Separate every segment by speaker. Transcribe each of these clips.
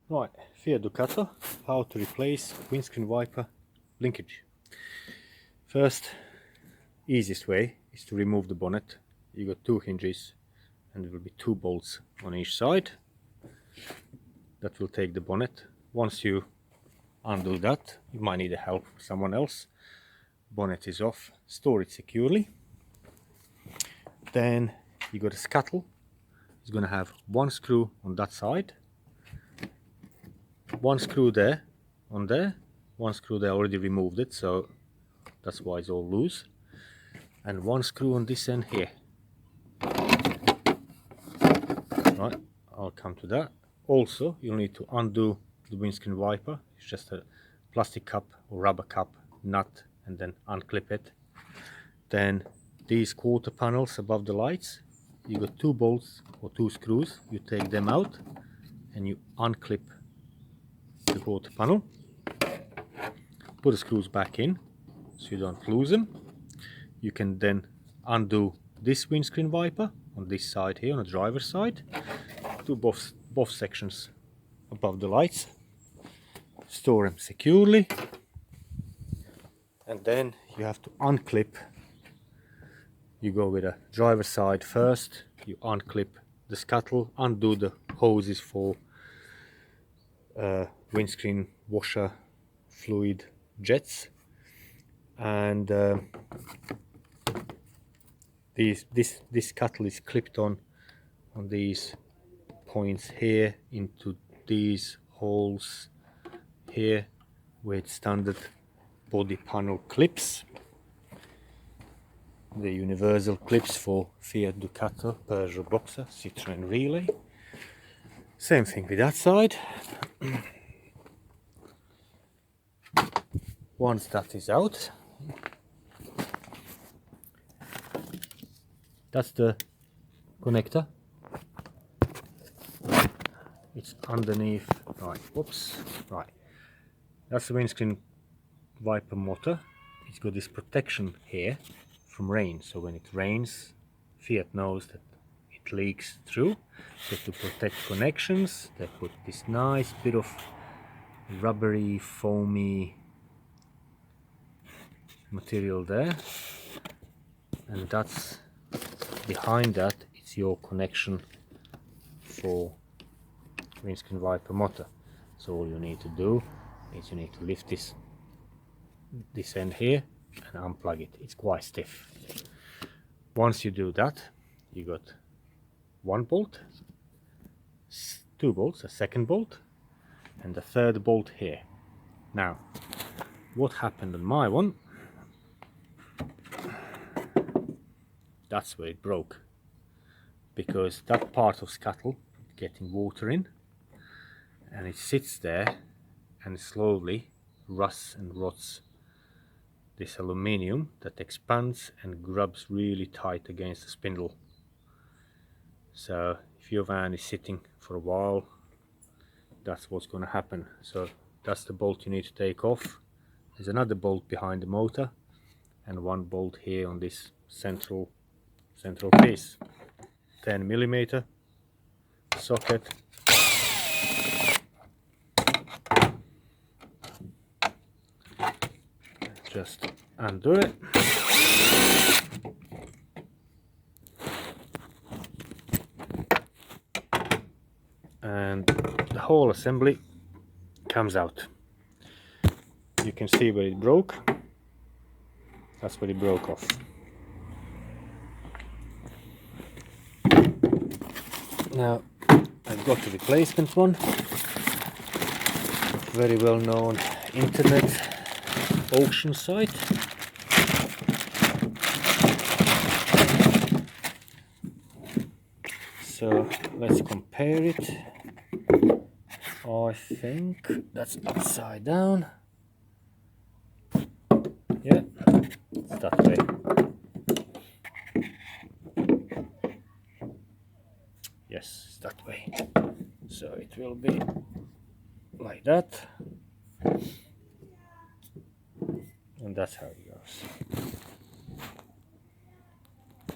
Speaker 1: Right, Fiat Ducato, how to replace windscreen wiper linkage. First, easiest way is to remove the bonnet. You got two hinges and there will be two bolts on each side. That will take the bonnet. Once you undo that, you might need help from someone else. Bonnet is off, store it securely. Then you got a scuttle. It's going to have one screw on that side, one screw there, on there, one screw there. Already removed it, so that's why it's all loose, and one screw on this end here. Right, I'll come to that. Also, you'll need to undo the windscreen wiper. It's just a plastic cup or rubber cup nut, and then unclip it. Then these quarter panels above the lights, you got two bolts or two screws. You take them out and you unclip the quarter panel, put the screws back in so you don't lose them. You can then undo this windscreen wiper on this side here, on the driver's side, do both sections above the lights, store them securely, and then you have to unclip. You go with the driver's side first, you unclip the scuttle, undo the hoses for windscreen washer fluid jets, and this scuttle is clipped on these points here into these holes here with standard body panel clips, the universal clips for Fiat, Ducato, Peugeot Boxer, Citroen Relay. Same thing with that side. Once that is out, that's the connector. It's underneath. Right, whoops. Right, that's the windscreen wiper motor. It's got this protection here from rain, so when it rains, Fiat knows that it leaks through. So to protect connections, they put this nice bit of rubbery, foamy material there, and that's behind that. It's your connection for windscreen wiper motor. So all you need to do is you need to lift this end here and unplug it. It's quite stiff. Once you do that, you got one bolt, two bolts, a second bolt, and a third bolt here. Now, what happened on my one? That's where it broke, because that part of scuttle getting water in, and it sits there and slowly rusts and rots this aluminium that expands and grabs really tight against the spindle. So if your van is sitting for a while, that's what's going to happen. So that's the bolt you need to take off. There's another bolt behind the motor and one bolt here on this central piece. 10mm socket. Just undo it. And the whole assembly comes out. You can see where it broke. That's where it broke off. Now I've got the replacement one. Very well known internet auction site. So let's compare it. I think that's upside down. Yeah, it's that way. Yes, it's that way. So it will be like that. And that's how it goes.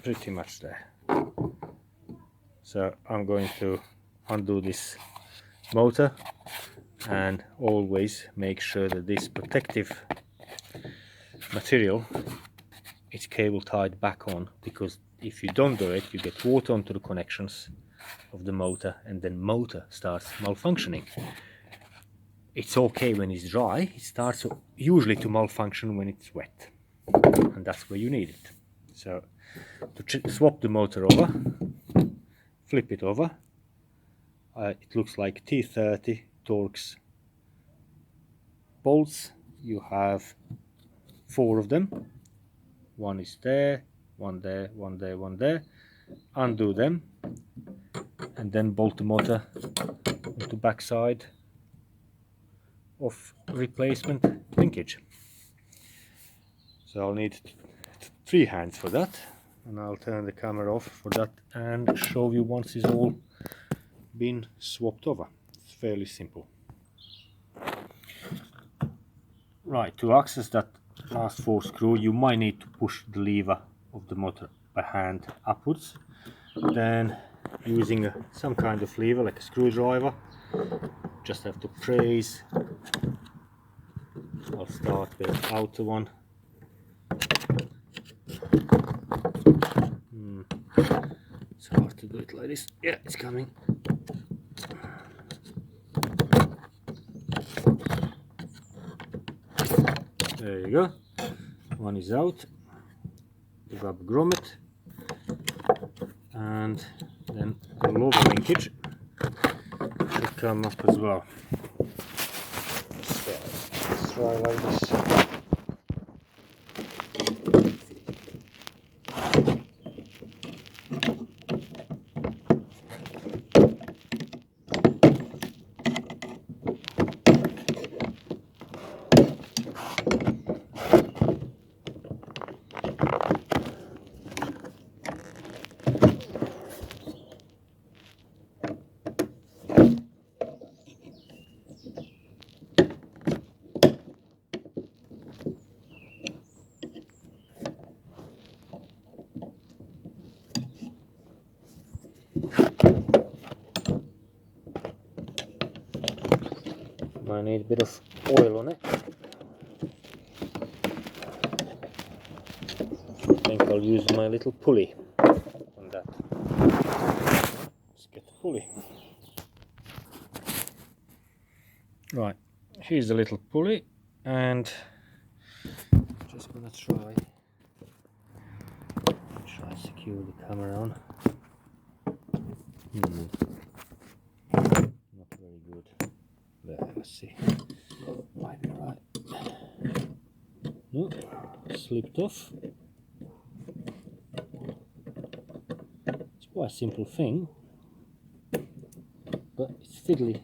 Speaker 1: Pretty much there. So I'm going to undo this motor, and always make sure that this protective material is cable tied back on, because if you don't do it, you get water onto the connections of the motor and then motor starts malfunctioning. It's okay when it's dry, it starts usually to malfunction when it's wet, and that's where you need it. So to swap the motor over, flip it over. It looks like T30 Torx bolts. You have 4 of them. One is there, one there, one there, one there. Undo them and then bolt the motor onto backside of replacement linkage. So I'll need 3 hands for that, and I'll turn the camera off for that and show you once it's all been swapped over. It's fairly simple. Right, to access that last 4 screw, you might need to push the lever of the motor by hand upwards. Then using some kind of lever like a screwdriver, just have to press. I'll start with the outer one. It's hard to do it like this. Yeah, it's coming. There you go. One is out. You grab a grommet, and then the lower linkage should come up as well. So let's try like this. I need a bit of oil on it. I think I'll use my little pulley on that. Let's get the pulley. Right, here's the little pulley, and I'm just gonna try to secure the camera on. Not very good. There, let's see. Might be right. No, slipped off. It's quite a simple thing, but it's fiddly.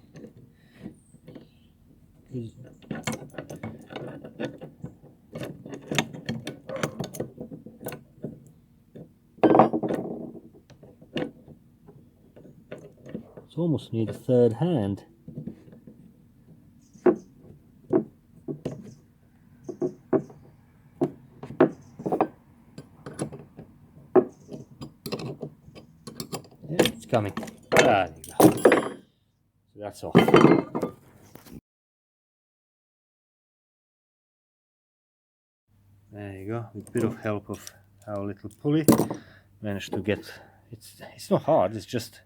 Speaker 1: It's almost need a third hand. It's coming. There you go. So that's off. There you go. With a bit of help of our little pulley, managed to get. It's not hard. It's just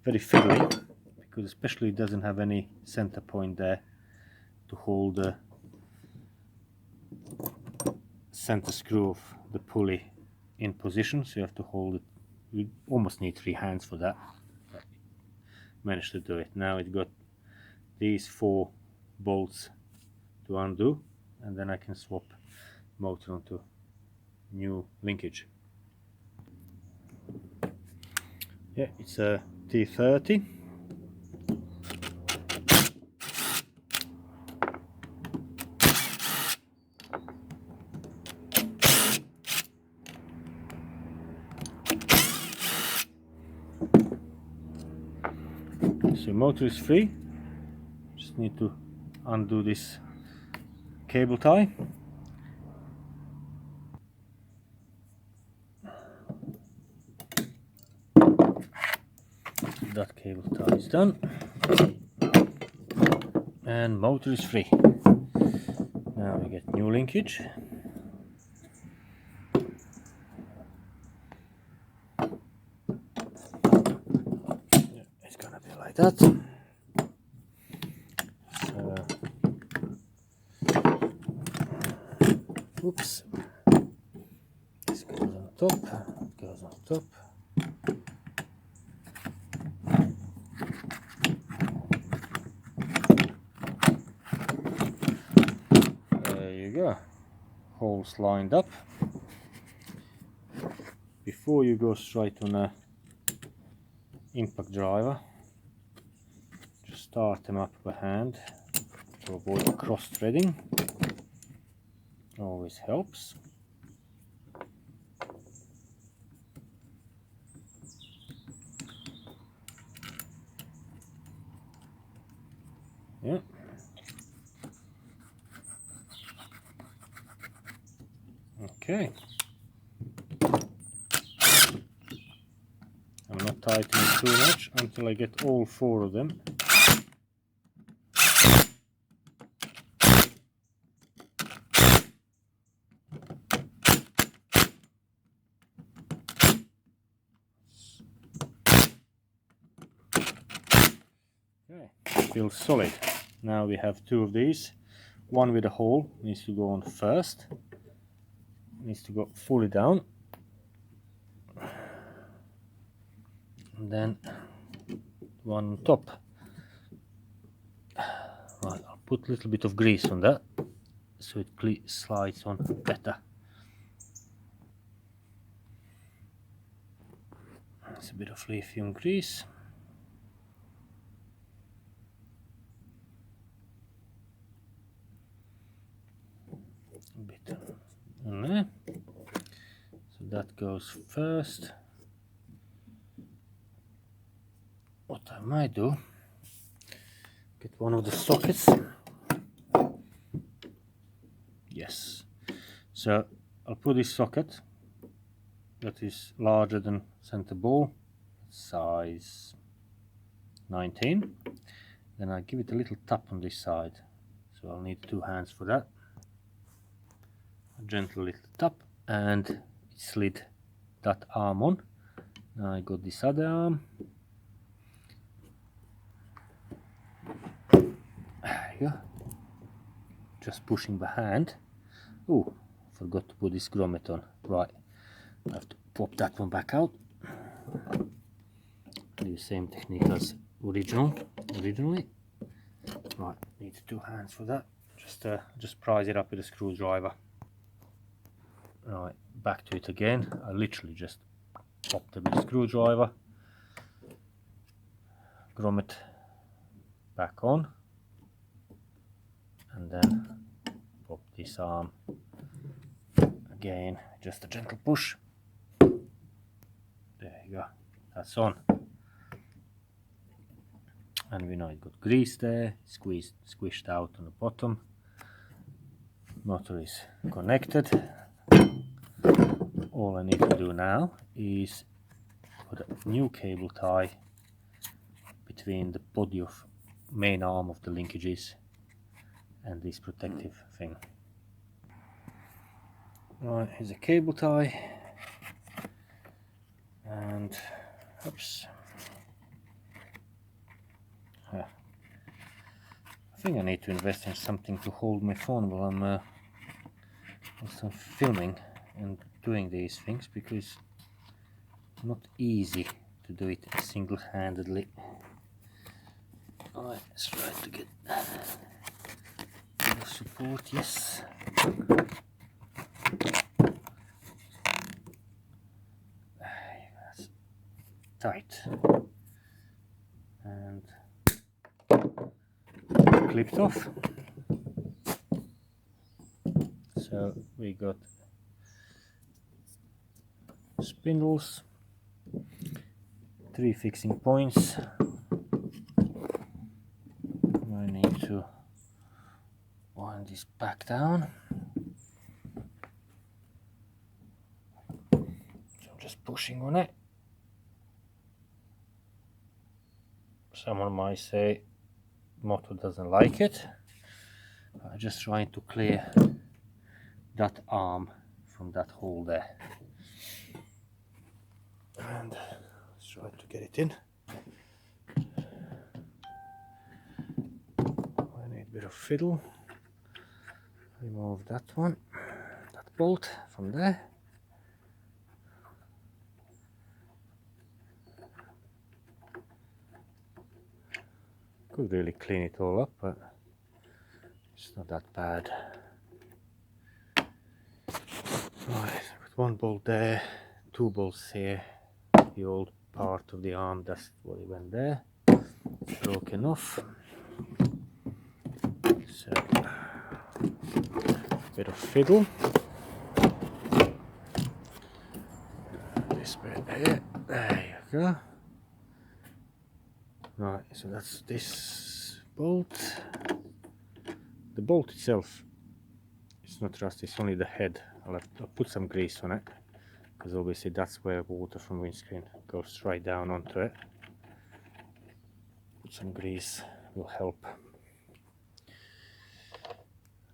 Speaker 1: very fiddly, because especially it doesn't have any center point there to hold the center screw of the pulley in position. So you have to hold it. You almost need 3 hands for that. But managed to do it. Now it got these 4 bolts to undo, and then I can swap motor onto new linkage. Yeah, it's a T30. So motor is free. Just need to undo this cable tie. That cable tie is done. and motor is free. Now we get new linkage. It's gonna be like that. So, oops, this goes on top, goes on top. There you go, holes lined up. Before you go straight on a impact driver, just start them up by hand to avoid cross threading. Always helps. Yeah. Okay. I'm not tightening too much until I get all 4 of them. Okay, feels solid. Now we have 2 of these. One with a hole needs to go on first. Needs to go fully down. And then one on top. Right, I'll put a little bit of grease on that so it slides on better. It's a bit of lithium grease. A bit on there. So that goes first. What I might do, get one of the sockets. Yes. So I'll put this socket that is larger than center ball, size 19. Then I give it a little tap on this side. So I'll need 2 hands for that. A gentle little tap, and it slid that arm on. Now I got this other arm. There you go. Just pushing by hand. Oh, forgot to put this grommet on. Right, I have to pop that one back out. Do the same technique as originally. Right, need 2 hands for that. Just prise it up with a screwdriver. Right, back to it again. I literally just popped it with a screwdriver. Grommet back on, and then pop this arm again. Just a gentle push. There you go. That's on. And we know it got grease there, squished out on the bottom. Motor is connected. All I need to do now is put a new cable tie between the body of main arm of the linkages and this protective thing. Right, here's a cable tie, and oops. I think I need to invest in something to hold my phone while I'm also filming and doing these things, because it's not easy to do it single-handedly. Alright, let's try to get more support. Yes. That's tight. And clipped off. So we got spindles, 3 fixing points. I need to wind this back down. So I'm just pushing on it. Someone might say motor doesn't like it. I'm just trying to clear that arm from that hole there. And let's try to get it in. I need a bit of fiddle. Remove that one, that bolt from there. Could really clean it all up, but it's not that bad. Right, with one bolt there, two bolts here. The old part of the arm, that's what it went there. It's broken off. So, bit of fiddle. This bit here. There you go. Right, so that's this bolt. The bolt itself, it's not rusty, it's only the head. I'll put some grease on it, because obviously that's where water from windscreen goes right down onto it. Put some grease will help.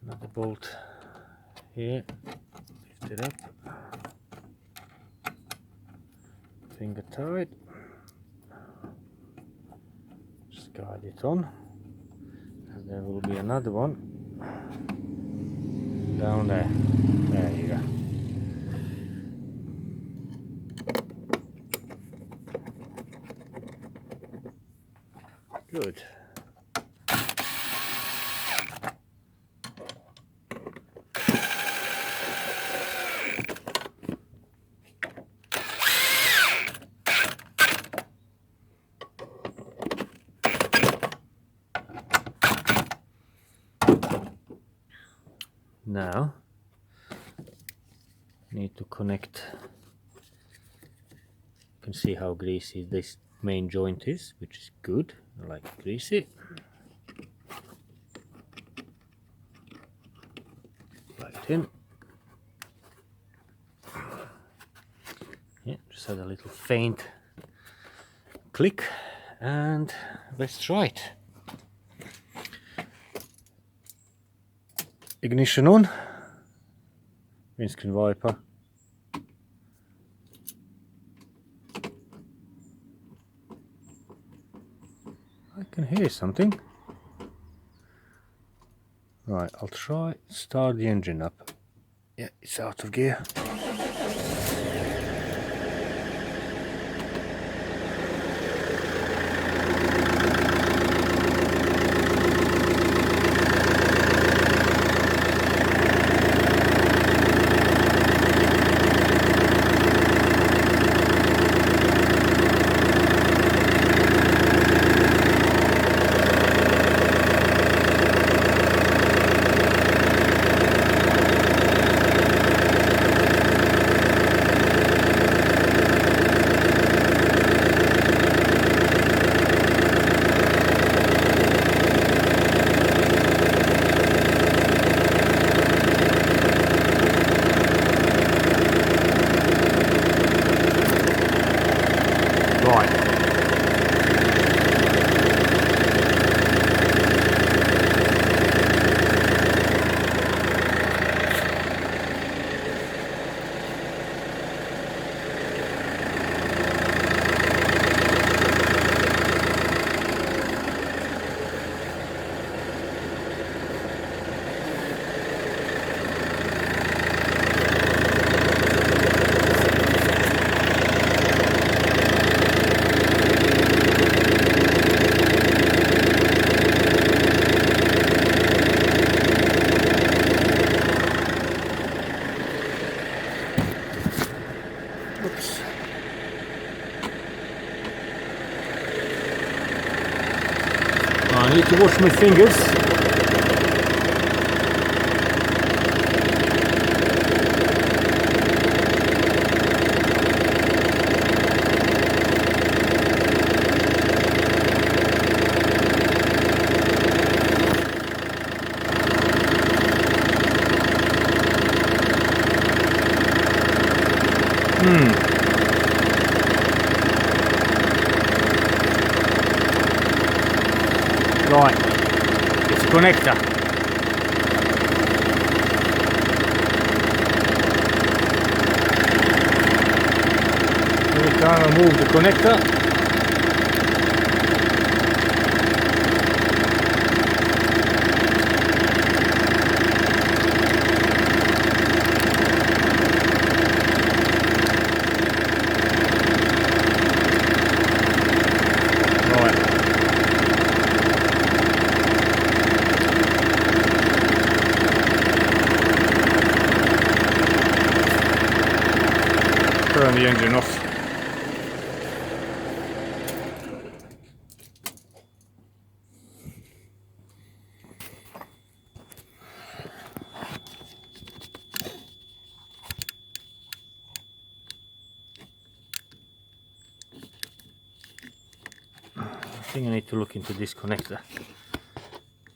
Speaker 1: Another bolt here, lift it up, finger tight. Guide it on, and there will be another one down there. There you go. Good. Now, need to connect. You can see how greasy this main joint is, which is good. I like greasy. Right in. Yeah, just had a little faint click, and let's try it. Ignition on, windscreen wiper. I can hear something. Right, I'll try start the engine up. Yeah, it's out of gear. I need to wash my fingers. Right. connector. Every time I move the connector, turn the engine off. I think I need to look into this connector,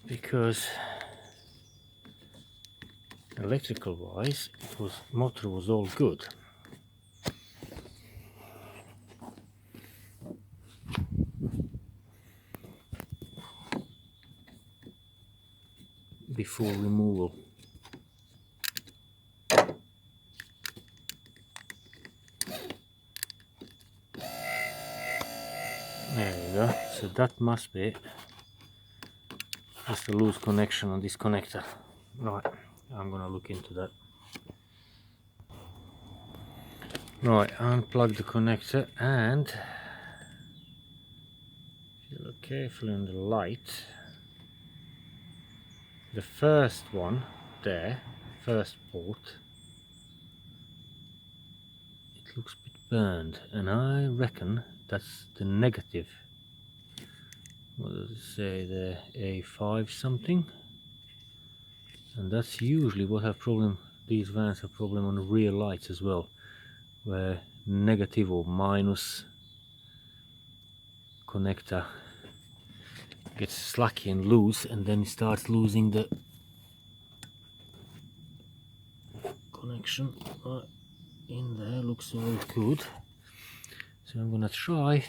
Speaker 1: because electrical wise motor was all good. Before removal. There you go. So that must be just a loose connection on this connector. Right, I'm gonna look into that. Right, unplug the connector, and if you look carefully on the light, the first one there, first port, it looks a bit burned, and I reckon that's the negative. What does it say there? A5 something? And that's usually what have problem, these vans have problem on the rear lights as well, where negative or minus connector gets slacky and loose, and then it starts losing the connection. Right in there, looks all good. So I'm gonna try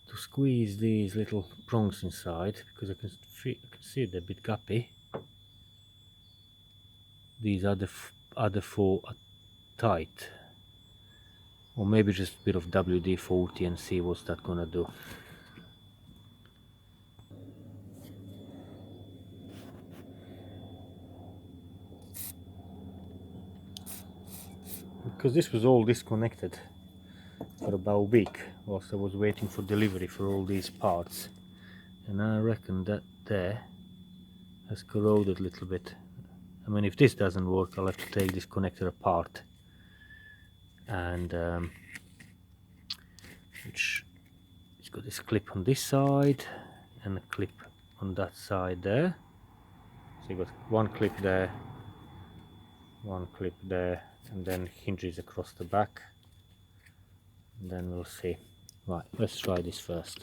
Speaker 1: to squeeze these little prongs inside, because I can see they're a bit gappy. These other four are tight, or maybe just a bit of WD-40 and see what's that gonna do. Because this was all disconnected for about a week whilst I was waiting for delivery for all these parts, and I reckon that there has corroded a little bit. I mean, if this doesn't work, I'll have to take this connector apart, and which it's got this clip on this side and a clip on that side there. So you've got one clip there, one clip there, and then hinges across the back, and then we'll see. Right, let's try this first.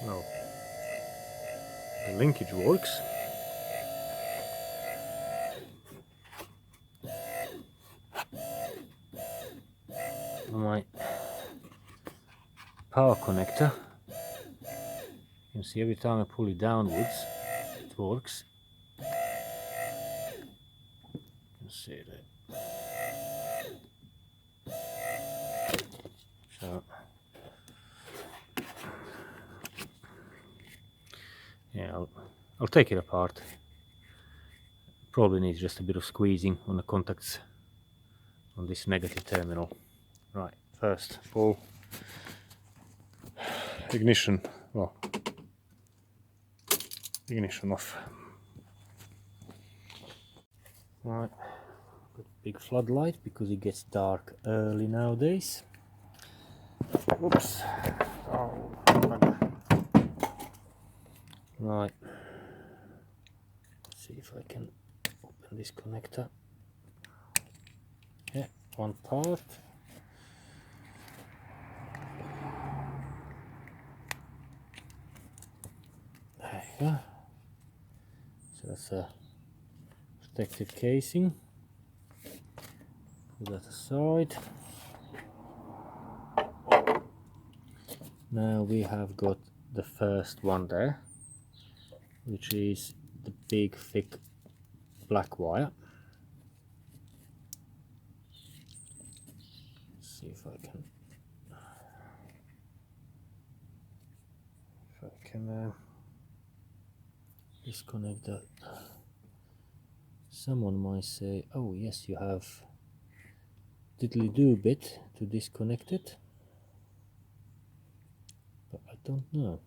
Speaker 1: Well, the linkage works. My power connector, you can see every time I pull it downwards, it works. You can see that. So yeah, I'll take it apart. Probably needs just a bit of squeezing on the contacts on this negative terminal. Right, first full ignition, well, ignition off. Right, got a big floodlight because it gets dark early nowadays. Oops. Oh, right, let's see if I can open this connector. Yeah, one part. wiper. So that's a protective casing. Put that aside. Now we have got the first one there, which is the big thick black wire. Let's see if I can disconnect that. Someone might say, oh yes, you have diddly-do bit to disconnect it, but I don't know.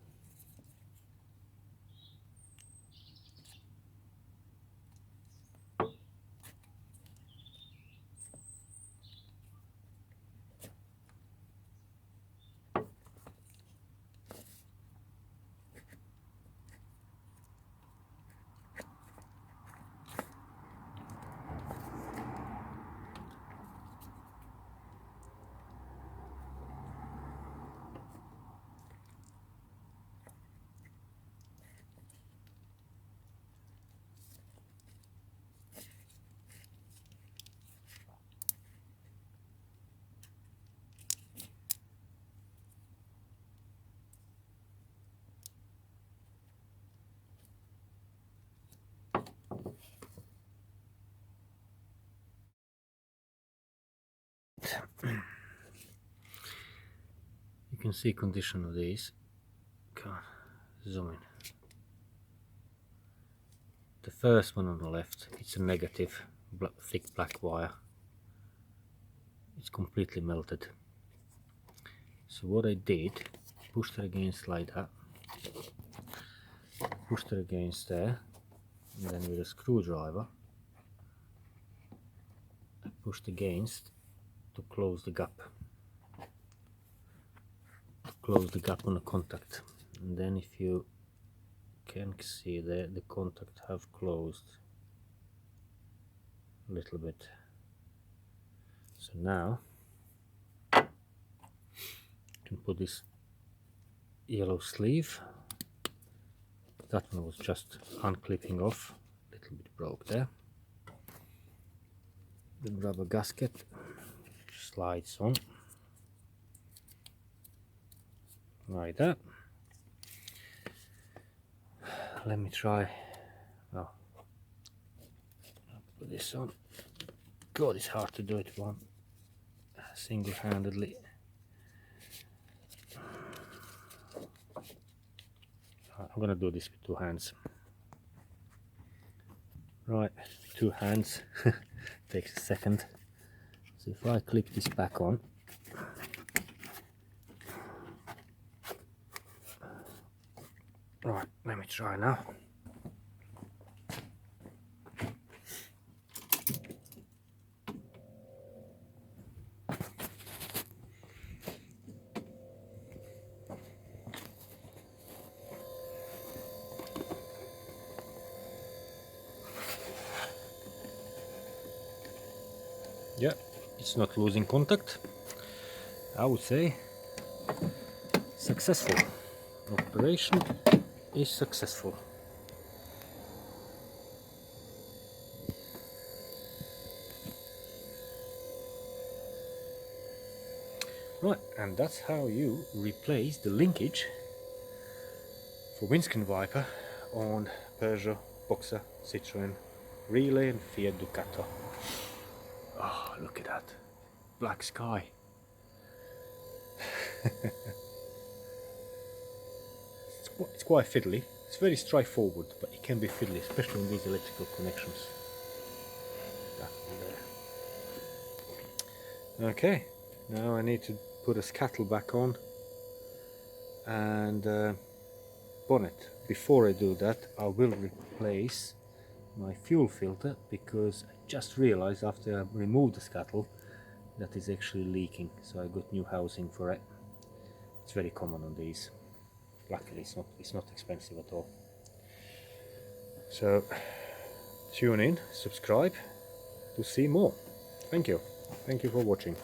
Speaker 1: You can see condition of these. Come on, zoom in. The first one on the left, it's a negative thick black wire. It's completely melted. So what I did, pushed it against like that, pushed it against there, and then with a screwdriver I pushed against to close the gap. Close the gap on the contact, and then if you can see there, the contact have closed a little bit. So now you can put this yellow sleeve. That one was just unclipping off, a little bit broke there. The rubber gasket slides on like that. Let me try. Oh, I'll put this on. God, it's hard to do it one single-handedly. I'm gonna do this with two hands. Right, two hands. Takes a second. So if I clip this back on, right, let me try now. Yeah, it's not losing contact. I would say successful. Operation is successful. Right, and that's how you replace the linkage for windscreen wiper on Peugeot, Boxer, Citroen, Relay and Fiat Ducato. Oh, look at that. Black sky. It's quite fiddly. It's very straightforward, but it can be fiddly, especially in these electrical connections. That one there. Okay, now I need to put a scuttle back on and bonnet. Before I do that, I will replace my fuel filter, because I just realized after I removed the scuttle that is actually leaking, so I got new housing for it. It's very common on these. Luckily it's not expensive at all. So tune in, subscribe to see more. Thank you for watching.